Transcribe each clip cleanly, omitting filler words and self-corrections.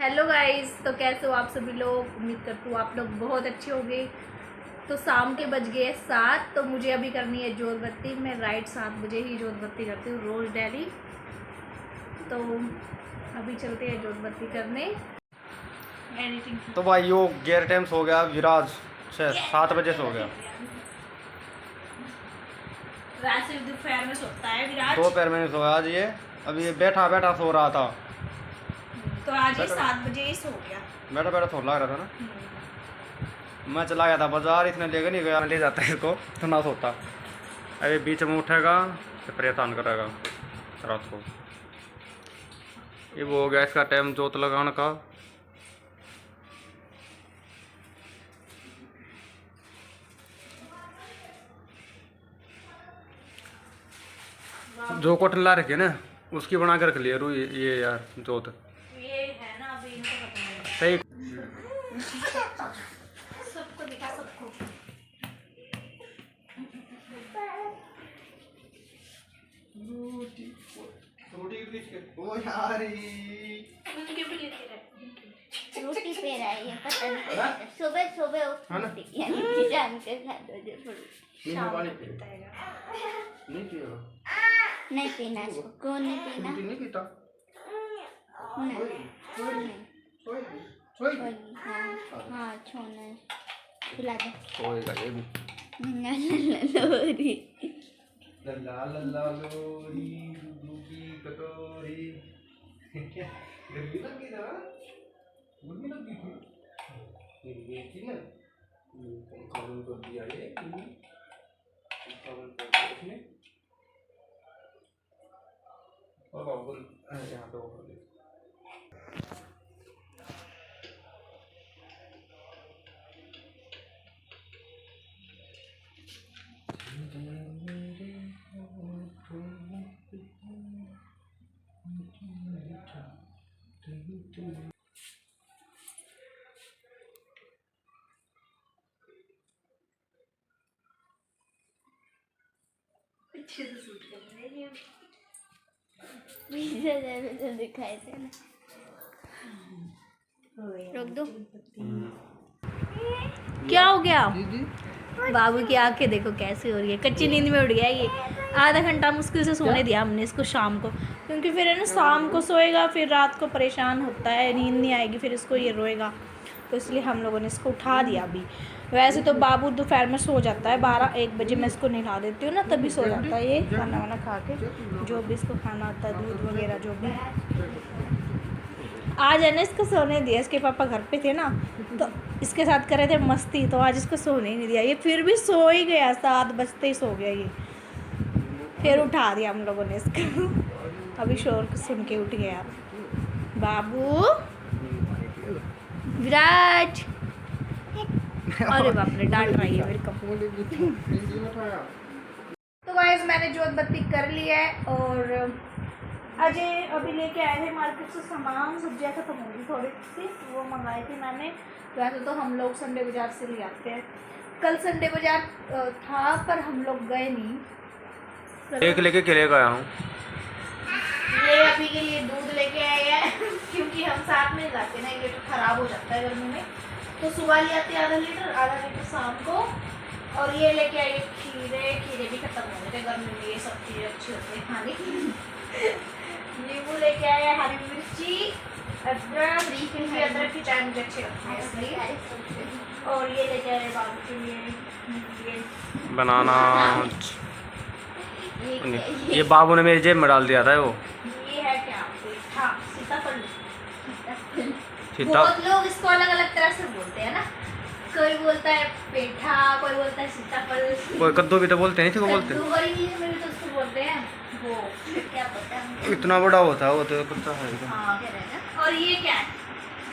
Hello guys, तो कैसे हो आप सभी लोग। उम्मीद करती हूँ आप लोग बहुत अच्छे होंगे। तो शाम के बज गए 7, तो मुझे अभी करनी है जोत बत्ती। मैं राइट 7 बजे ही जोत बत्ती करती हूँ रोज़ डेली। तो अभी चलते हैं जोत बत्ती करने। एडिटिंग तो भाई यो गेयर टाइम सो गया विराज 7 बजे सो गया। रात से दोपहर में सोता है विराज। दोपहर में नहीं सोया आज ये। अभी ये बैठा बैठा सो रहा था। तो आज ये 7 बजे ही सो गया। बैठा बैठा सो लग रहा था ना। मैं चला गया था बाजार, इसने लेकर नहीं गया। ले जाता है इसको तो ना सोता। अभी बीच में उठेगा तो परेशान करेगा रात को। ये वो हो गया इसका टाइम जोत लगाने का। जो कॉटन ला रखे ना उसकी बना कर रख लिया रू ये यार जोत ये है ना, अभी इनको पता नहीं। सही। सबको दिखा सबको। रोटी पे रही है, पता नहीं सुबह सुबह उठती यानी कि जान के खा दो जो नहीं पीना इसको। कौन नहीं पीना? नहीं पीता। हाँ छोड़ना पिला दे। होएगा ये भी। लोरी लल्ला लल्ला लोरी दूध की कटोरी। गर्मी लगी ना? गर्मी लगी थी। ये थी ना? पंखा बंद कर दिया ये। पंखा बंद कर दिया इसने। और बाबू यहाँ पे वो कर दिया। अच्छे से सूट कर रही है। तो दिखाई दे ना। रोक दो। क्या हो गया? बाबू की आंखें देखो कैसी हो रही है। कच्ची नींद में उठ गया ये। आधा घंटा मुश्किल से सोने दिया हमने इसको शाम को, क्योंकि फिर है ना शाम को सोएगा फिर रात को परेशान होता है, नींद नहीं आएगी, फिर इसको ये रोएगा। तो इसलिए हम लोगों ने इसको उठा दिया अभी। वैसे तो बाबू दोपहर में सो जाता है 12-1 बजे। मैं इसको नहला देती हूँ ना तभी सो जाता है ये, खाना वाना खा के जो भी इसको खाना होता है, दूध वगैरह जो भी। आज है ना इसको सोने दिया। इसके पापा घर पे थे ना तो इसके साथ कर रहे थे मस्ती, तो आज इसको सोने ही नहीं दिया। ये फिर भी सो ही गया, 7 बजते ही सो गया ये। फिर उठा दिया हम लोगों ने इसको। अभी शोर सुन के उठ गया बाबू। विराट, अरे बाप रे डांट रही है मेरे को। तो गाइस मैंने जोत बत्ती कर ली है और अजय अभी लेके आए थे मार्केट से सामान। सब्जियाँ खत्म हो गई थोड़ी सी, वो मंगाई थी मैंने। वैसे तो हम लोग संडे बाज़ार से ले आते हैं। कल संडे बाज़ार था पर हम लोग गए नहीं। एक लेके के लेकर आया हूँ। ये अभी के लिए दूध लेके आए हैं क्योंकि हम साथ में जाते ना, ये तो खराब हो जाता है गर्मी में। तो सुबह ले आते आधा लीटर शाम को। और ये लेके आए खीरे भी खत्म हो गए थे गर्मी में। ये सब चीज़ें अच्छी होती है खाने की। नींबू लेके आए हैं, हरी मिर्ची, अदरक, क्योंकि अदरक की चाय मुझे अच्छी लगती है इसलिए। और ये लेके आए बाबू के लिए ये बनाना। ये बाबू ने मेरी जेब में डाल दिया था वो। ये है क्या? हाँ, सीताफल। सीता बहुत लोग इसको अलग अलग तरह से बोलते हैं ना। कोई बोलता है पेठा, कोई बोलता है सीताफल, कोई कद्दू भी तो बोलते हैं, इसी को बोलते हैं। कद्दू और इंग्लिश में भी तो उसको बोलते हैं वो, क्या पता है। इतना बड़ा होता है वो तो पता है। हाँ कह रहे हैं ना। और ये क्या है?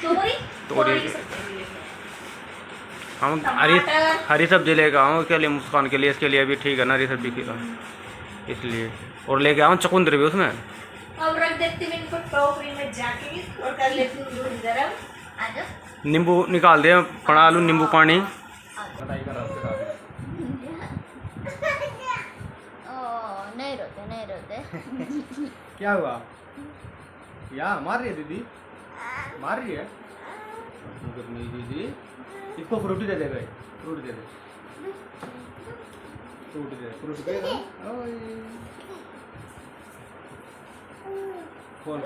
तोरी। तोरी। की सब्जी लेके आए। हम टमाटर। हरी सब्जी लेके आऊँ के लिए, मुस्कान के लिए, इसके लिए भी ठीक है ना हरी सब्जी खिला इसलिए। और लेके आऊँ चकुंदर भी उसमें। अब रख देती हूँ इनको टोकरी में जाके और कर लेती हूँ दूध गरम। आ जाओ। नींबू निकाल दे, बना लूँ नींबू पानी। नहीं रोते नहीं रोते। क्या हुआ? या मार रही है दीदी। मार रही है गर्मी दीदी। इसको फ्रूटी दे दे भाई, फ्रूट दे दे, फ्रूट दे, फ्रूट दे दो। खोल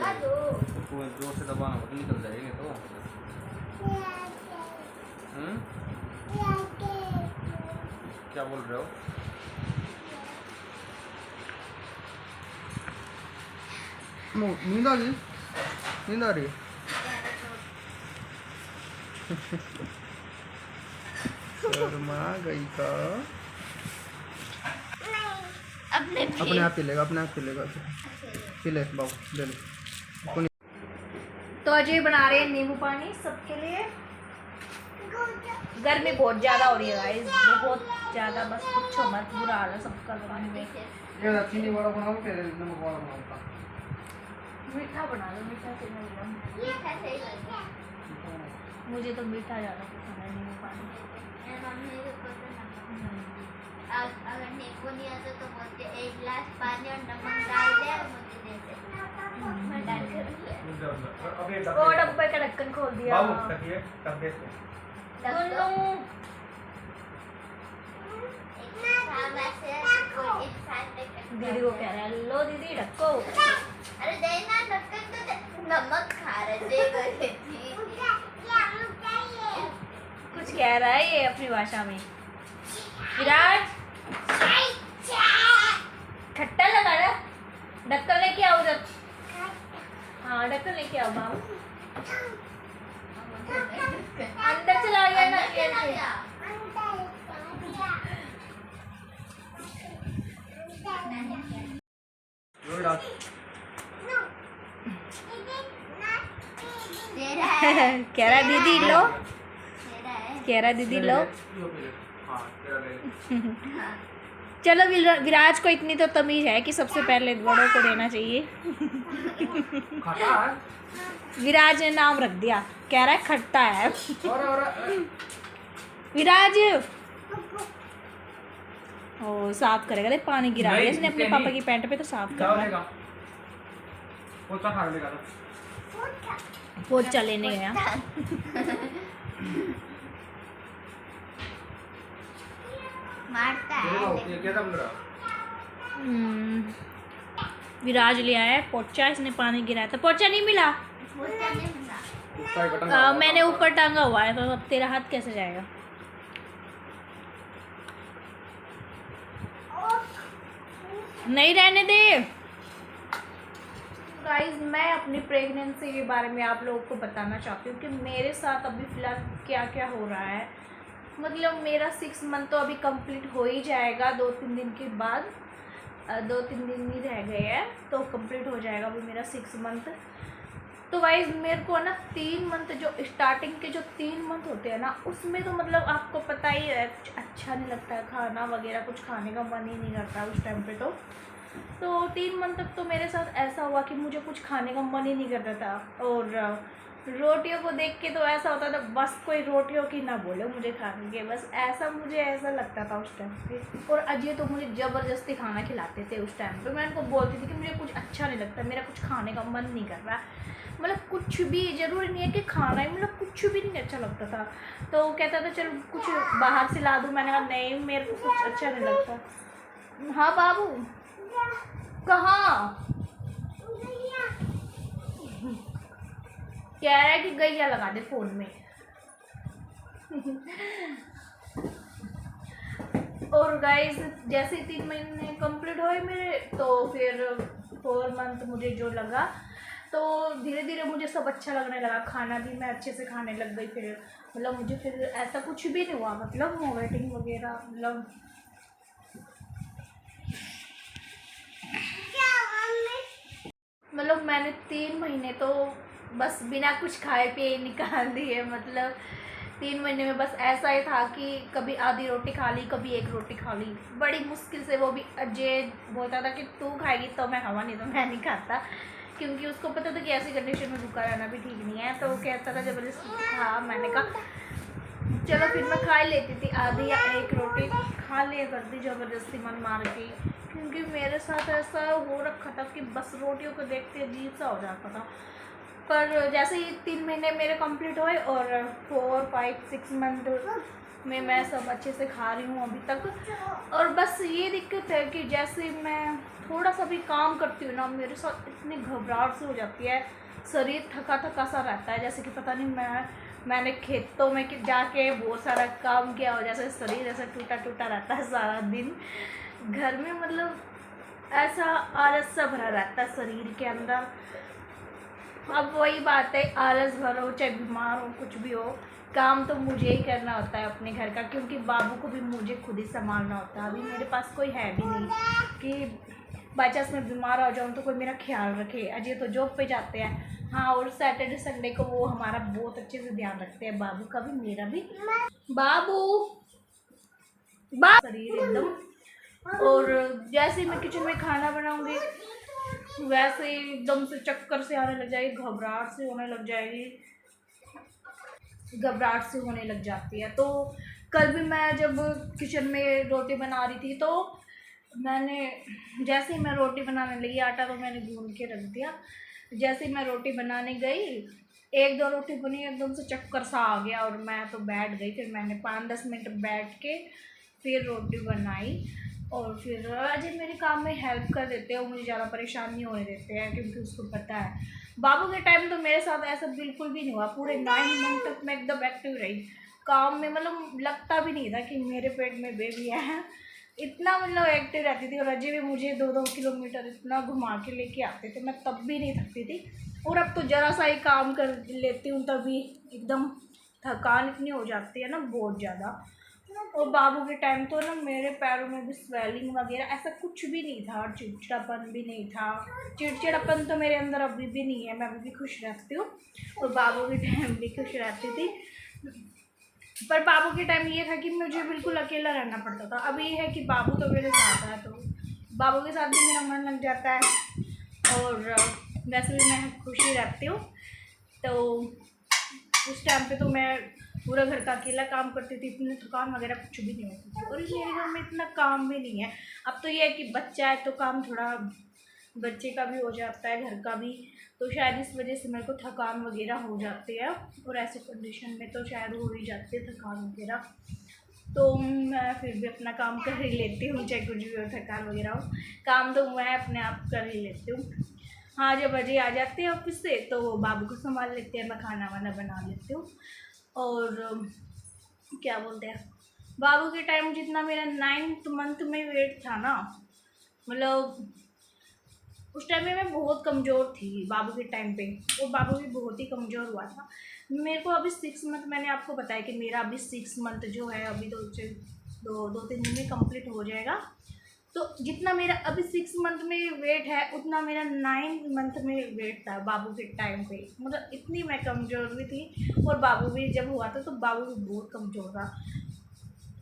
जोर से दबाना मत, निकल जाएंगे तो। क्या बोल रहे हो? नींद आ गई, नींद आ रही है। शर्मा गई का अपने आप पी लेगा, अपने आप पी लेगा। पी ले बाबू, ले ले। तो अजय बना रहे हैं नींबू पानी सबके लिए। गर्मी बहुत ज्यादा हो रही है गाइस, बहुत ज्यादा, बस पूछो मत, बुरा हाल है सबका दुकान में। ये चीनी वाला बनाओ फिर नमक वाला बनाओ। मीठा बना दो, मीठा से नहीं, मुझे तो मीठा ज्यादा पसंद है नींबू पानी। अगर नींबू नहीं आता तो बोलते एक गिलास पानी और नमक डाल दे और मुझे दे दे, मैं डाल कर वो डब्बे का ढक्कन खोल दिया। बाबू तकिए डब्बे से दीदी को कह रहा है लो दीदी ढक्को। अरे देना ढक्कन तो दे, नमक खा रहे कुछ कह रहा है ये अपनी भाषा में। विराज खट्टा लगा रहा, ढक्कन लेके आओ उधर। हाँ ढक्कन लेके आओ बाबू, अंदर चला गया ना। कह रहा दीदी लो, कह रहा दीदी लो। चलो विराज को इतनी तो तमीज है कि सबसे पहले बड़ों को देना चाहिए। विराज ने नाम रख दिया, कह रहा है खट्टा है। विराज ओ साफ करेगा, देख पानी गिरा दिया इसने अपने पापा की पैंट पे, तो साफ करेगा। पोछा लेने गया। मारता है। विराज ले आया है पोछा, इसने पानी गिराया था, पोछा नहीं मिला। मैंने ऊपर टांगा हुआ है, तो अब तेरा हाथ कैसे जाएगा? नहीं रहने दे। गाइस मैं अपनी प्रेगनेंसी के बारे में आप लोगों को बताना चाहती हूँ कि मेरे साथ अभी फ़िलहाल क्या क्या हो रहा है। मतलब मेरा 6 मंथ तो अभी कंप्लीट हो ही जाएगा, 2-3 दिन के बाद, 2-3 दिन ही रह गए हैं तो कंप्लीट हो जाएगा अभी मेरा 6 मंथ। तो गाइस मेरे को ना 3 मंथ जो स्टार्टिंग के जो 3 मंथ होते हैं ना, उसमें तो मतलब आपको पता ही है कुछ अच्छा नहीं लगता है, खाना वगैरह कुछ खाने का मन ही नहीं करता उस टाइम पे। तो 3 मंथ तक तो मेरे साथ ऐसा हुआ कि मुझे कुछ खाने का मन ही नहीं करता था, और रोटियों को देख के तो ऐसा होता था बस कोई रोटियों की ना बोले मुझे खाने के, बस ऐसा मुझे ऐसा लगता था उस टाइम पे। और अजय तो मुझे ज़बरदस्ती खाना खिलाते थे उस टाइम पे। मैं उनको बोलती थी कि मुझे कुछ अच्छा नहीं लगता, मेरा कुछ खाने का मन नहीं कर रहा, मतलब कुछ भी ज़रूरी नहीं है कि खाना ही, मतलब कुछ भी नहीं अच्छा लगता था। तो वो कहता था चल कुछ बाहर से ला दूँ, मैंने कहा नहीं मेरे को कुछ अच्छा नहीं लगता। हाँ बाबू कहाँ? कह रहा है कि गैया लगा दे फ़ोन में। और गाइस जैसे 3 महीने कंप्लीट हुए मेरे, तो फिर 4 मंथ मुझे जो लगा, तो धीरे धीरे मुझे सब अच्छा लगने लगा, खाना भी मैं अच्छे से खाने लग गई। फिर मतलब मुझे फिर ऐसा कुछ भी नहीं हुआ, मतलब वोमिटिंग वगैरह, मतलब मैंने 3 महीने तो बस बिना कुछ खाए पिए निकाल दिए। मतलब 3 महीने में बस ऐसा ही था कि कभी आधी रोटी खा ली, कभी 1 रोटी खा ली, बड़ी मुश्किल से। वो भी अजय बोलता था कि तू खाएगी तो मैं खावा, नहीं तो मैं नहीं खाता, क्योंकि उसको पता था कि ऐसी कंडीशन में भूखा रहना भी ठीक नहीं है। तो वो कहता था ज़बरदस्ती खा, मैंने कहा चलो फिर मैं खा लेती थी, आधी या 1 रोटी खा लिया करती ज़बरदस्ती मन मार के, क्योंकि मेरे साथ ऐसा हो रखा था कि बस रोटियों को देखते अजीब सा हो जाता था। पर जैसे ही 3 महीने मेरे कंप्लीट हुए और 4, 5, 6 मंथ में मैं सब अच्छे से खा रही हूँ अभी तक। और बस ये दिक्कत है कि जैसे मैं थोड़ा सा भी काम करती हूँ ना, मेरे साथ इतनी घबराहट से हो जाती है, शरीर थका थका सा रहता है, जैसे कि पता नहीं मैंने खेतों में जाके बहुत सारा काम किया हो, जैसे शरीर ऐसा टूटा टूटा रहता है सारा दिन। घर में मतलब ऐसा आलस सा भरा रहता है शरीर के अंदर। अब वही बात है, आलस भरो चाहे बीमार हो कुछ भी हो, काम तो मुझे ही करना होता है अपने घर का, क्योंकि बाबू को भी मुझे खुद ही संभालना होता है। अभी मेरे पास कोई है भी नहीं कि बाई चांस मैं बीमार हो जाऊँ तो कोई मेरा ख्याल रखे। अजय तो जॉब पे जाते हैं, हाँ, और सैटरडे संडे को वो हमारा बहुत अच्छे से ध्यान रखते हैं, बाबू का भी मेरा भी। बाबू शरीर एकदम, और जैसे ही मैं किचन में खाना बनाऊंगी वैसे ही एकदम से चक्कर से आने लग जाएगी, घबराहट से होने लग जाएगी, घबराहट से होने लग जाती है। तो कल भी मैं जब किचन में रोटी बना रही थी तो मैंने जैसे ही मैं रोटी बनाने लगी, आटा तो मैंने गूंद के रख दिया, जैसे ही मैं रोटी बनाने गई 1-2 रोटी बनी, एकदम से चक्कर सा आ गया और मैं तो बैठ गई। फिर मैंने 5-10 मिनट बैठ के फिर रोटी बनाई, और फिर अजय मेरे काम में हेल्प कर देते हैं, वो मुझे ज़्यादा परेशान नहीं होने देते हैं, क्योंकि उसको पता है। बाबू के टाइम तो मेरे साथ ऐसा बिल्कुल भी नहीं हुआ, पूरे 9 मंथ तक मैं एकदम एक्टिव रही काम में, मतलब लगता भी नहीं था कि मेरे पेट में बेबी है, इतना मतलब एक्टिव रहती थी। और अजय भी मुझे 2-2 किलोमीटर इतना घुमा के लेके आते थे, मैं तब भी नहीं थकती थी। और अब तो ज़रा सा ही काम कर लेती हूँ तभी एकदम थकान इतनी हो जाती है ना, बहुत ज़्यादा। और बाबू के टाइम तो ना मेरे पैरों में भी स्वेलिंग वगैरह ऐसा कुछ भी नहीं था, और चिड़चिड़ापन भी नहीं था। चिड़चिड़ापन तो मेरे अंदर अभी भी नहीं है, मैं अभी भी खुश रहती हूँ, और बाबू के टाइम भी खुश रहती थी। पर बाबू के टाइम ये था कि मुझे बिल्कुल अकेला रहना पड़ता था। अभी ये है कि बाबू तो मेरे साथ है, तो बाबू के साथ भी मेरा मन लग जाता है, और वैसे भी मैं खुशी रहती हूँ। तो उस टाइम पे तो मैं पूरा घर का अकेला काम करती थी, इतनी थकान वगैरह कुछ भी नहीं होती थी, और मेरे घर में इतना काम भी नहीं है। अब तो ये है कि बच्चा है तो काम थोड़ा बच्चे का भी हो जाता है, घर का भी, तो शायद इस वजह से मेरे को थकान वगैरह हो जाती है, और ऐसे कंडीशन में तो शायद हो ही जाती है थकान वगैरह। तो मैं फिर भी अपना काम कर ही लेती हूँ, चाहे कुछ भी हो, थकान वगैरह हो, काम तो मैं अपने आप कर ही लेती हूँ। हाँ, जब अजय आ जाते हैं ऑफिस से तो वो बाबू को संभाल लेते हैं, मैं खाना वाना बना लेती हूँ। और क्या बोलते हैं, बाबू के टाइम जितना मेरा 9th मंथ में वेट था ना, मतलब उस टाइम में मैं बहुत कमज़ोर थी बाबू के टाइम पे, और बाबू भी बहुत ही कमज़ोर हुआ था। मेरे को अभी 6 मंथ, मैंने आपको बताया कि मेरा अभी 6 मंथ जो है अभी 2-3 दिन में कंप्लीट हो जाएगा। तो जितना मेरा अभी 6 मंथ में वेट है उतना मेरा 9 मंथ में वेट था बाबू के टाइम पे, मतलब इतनी मैं कमज़ोर भी थी। और बाबू भी जब हुआ था तो बाबू भी बहुत कमज़ोर था,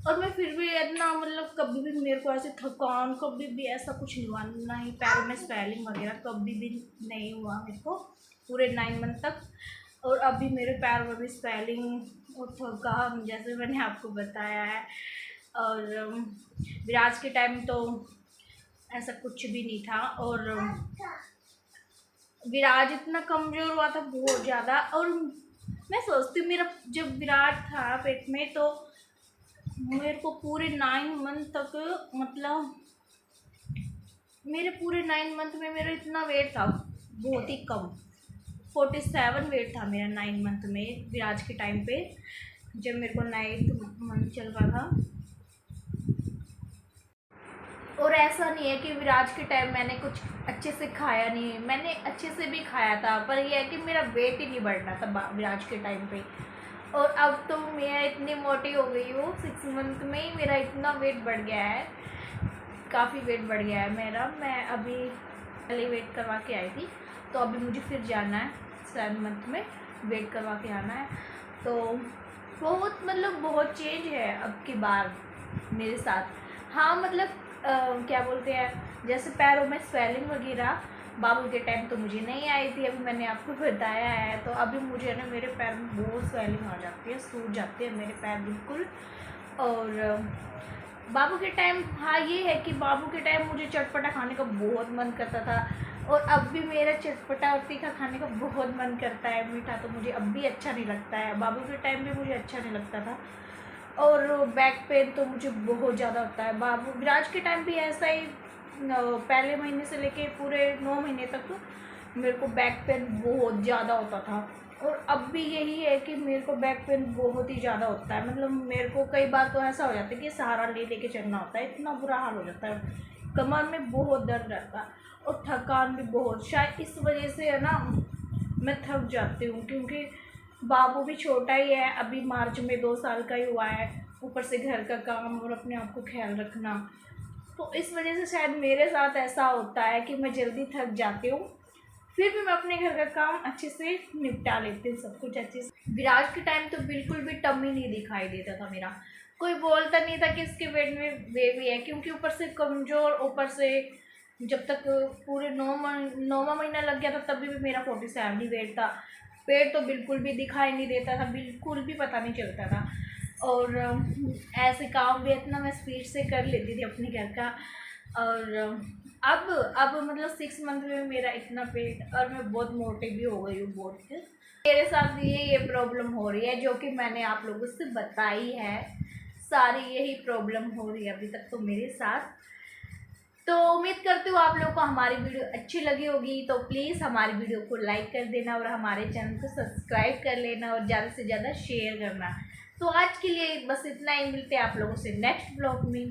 और मैं फिर भी इतना मतलब कभी भी मेरे को ऐसे थकान कभी भी ऐसा कुछ नहीं हुआ, ना ही पैरों में स्वेलिंग वगैरह कभी भी नहीं हुआ मेरे को पूरे 9 मंथ तक। और अभी मेरे पैरों में भी स्वेलिंग और थकान जैसे मैंने आपको बताया है। और विराज के टाइम तो ऐसा कुछ भी नहीं था, और विराज इतना कमज़ोर हुआ था बहुत ज़्यादा। और मैं सोचती हूँ मेरा जब विराज था पेट में तो मेरे को पूरे 9 मंथ तक, मतलब मेरे पूरे 9 मंथ में मेरा इतना वेट था बहुत ही कम, 47 वेट था मेरा 9 मंथ में विराज के टाइम पे, जब मेरे को 9th मंथ चल रहा था। और ऐसा नहीं है कि विराज के टाइम मैंने कुछ अच्छे से खाया नहीं है, मैंने अच्छे से भी खाया था, पर यह है कि मेरा वेट ही नहीं बढ़ना था विराज के टाइम पे। और अब तो मैं इतनी मोटी हो गई हूँ, 6 मंथ में ही मेरा इतना वेट बढ़ गया है, काफ़ी वेट बढ़ गया है मेरा। मैं अभी पहले वेट करवा के आई थी, तो अभी मुझे फिर जाना है 7 मंथ में वेट करवा के आना है। तो बहुत मतलब बहुत चेंज है अब की बार मेरे साथ। हाँ, मतलब क्या बोलते हैं, जैसे पैरों में स्वेलिंग वगैरह बाबू के टाइम तो मुझे नहीं आई थी, अभी मैंने आपको बताया है। तो अभी मुझे ना मेरे पैर में बहुत स्वेलिंग आ जाती है, सूज जाते हैं मेरे पैर बिल्कुल। और बाबू के टाइम, हाँ ये है कि बाबू के टाइम मुझे चटपटा खाने का बहुत मन करता था, और अब भी मेरा चटपटा और तीखा खाने का बहुत मन करता है। मीठा तो मुझे अब भी अच्छा नहीं लगता है, बाबू के टाइम में मुझे अच्छा नहीं लगता था। और बैक पेन तो मुझे बहुत ज़्यादा होता है। बाबू विराज के टाइम भी ऐसा ही, पहले महीने से लेके पूरे 9 महीने तक तो मेरे को बैक पेन बहुत ज़्यादा होता था। और अब भी यही है कि मेरे को बैक पेन बहुत ही ज़्यादा होता है। मतलब मेरे को कई बार तो ऐसा हो जाता है कि सहारा ले लेके चलना होता है, इतना बुरा हाल हो जाता है। कमर में बहुत दर्द रहता है और थकान भी बहुत। शायद इस वजह से है ना मैं थक जाती हूँ, क्योंकि बाबू भी छोटा ही है, अभी मार्च में 2 साल का ही हुआ है। ऊपर से घर का काम और अपने आप को ख्याल रखना, तो इस वजह से शायद मेरे साथ ऐसा होता है कि मैं जल्दी थक जाती हूँ। फिर भी मैं अपने घर का काम अच्छे से निपटा लेती हूँ, सब कुछ अच्छे से। विराज के टाइम तो बिल्कुल भी टमी नहीं दिखाई देता था मेरा, कोई बोलता नहीं था कि इसके पेट में बेबी है, क्योंकि ऊपर से कमज़ोर, ऊपर से जब तक पूरे 9वां महीना लग गया था तभी भी मेरा 47 ही वेट था। पेट तो बिल्कुल भी दिखाई नहीं देता था, बिल्कुल भी पता नहीं चलता था। और ऐसे काम भी इतना मैं स्पीड से कर लेती थी अपने घर का। और अब मतलब 6 मंथ में मेरा इतना पेट, और मैं बहुत मोटी भी हो गई हूँ बहुत। मेरे साथ ये प्रॉब्लम हो रही है जो कि मैंने आप लोगों से बताई है, सारी यही प्रॉब्लम हो रही है अभी तक तो मेरे साथ। तो उम्मीद करती हूँ आप लोगों को हमारी वीडियो अच्छी लगी होगी, तो प्लीज़ हमारी वीडियो को लाइक कर देना और हमारे चैनल को सब्सक्राइब कर लेना और ज़्यादा से ज़्यादा शेयर करना। तो आज के लिए बस इतना ही, मिलते हैं आप लोगों से नेक्स्ट ब्लॉग में।